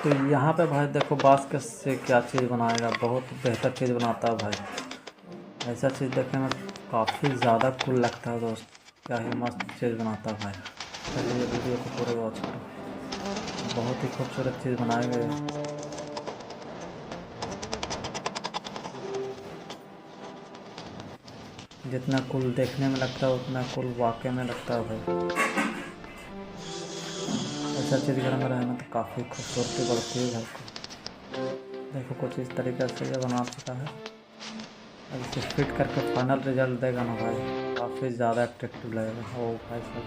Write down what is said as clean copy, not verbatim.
तो यहाँ पे भाई देखो बांस के से क्या चीज़ बनाएगा, बहुत बेहतर चीज़ बनाता है भाई। ऐसा चीज़ देखने में काफ़ी ज़्यादा कूल लगता है दोस्त, क्या ही मस्त चीज़ बनाता है भाई। चलिए वीडियो को पूरे वॉच करो, बहुत ही खूबसूरत चीज़ बनाए गए हैं। जितना कूल देखने में लगता है उतना कूल वाकई में लगता है भाई। ऐसा चीज़ घर में रहना तो काफ़ी खूबसूरती बढ़ती है घर को। देखो कुछ इस तरीके से ये बना चुका है। अब इसे फिट करके फाइनल रिजल्ट देगा ना भाई, काफ़ी ज़्यादा अट्रैक्टिव लगेगा। ओ भाई साहब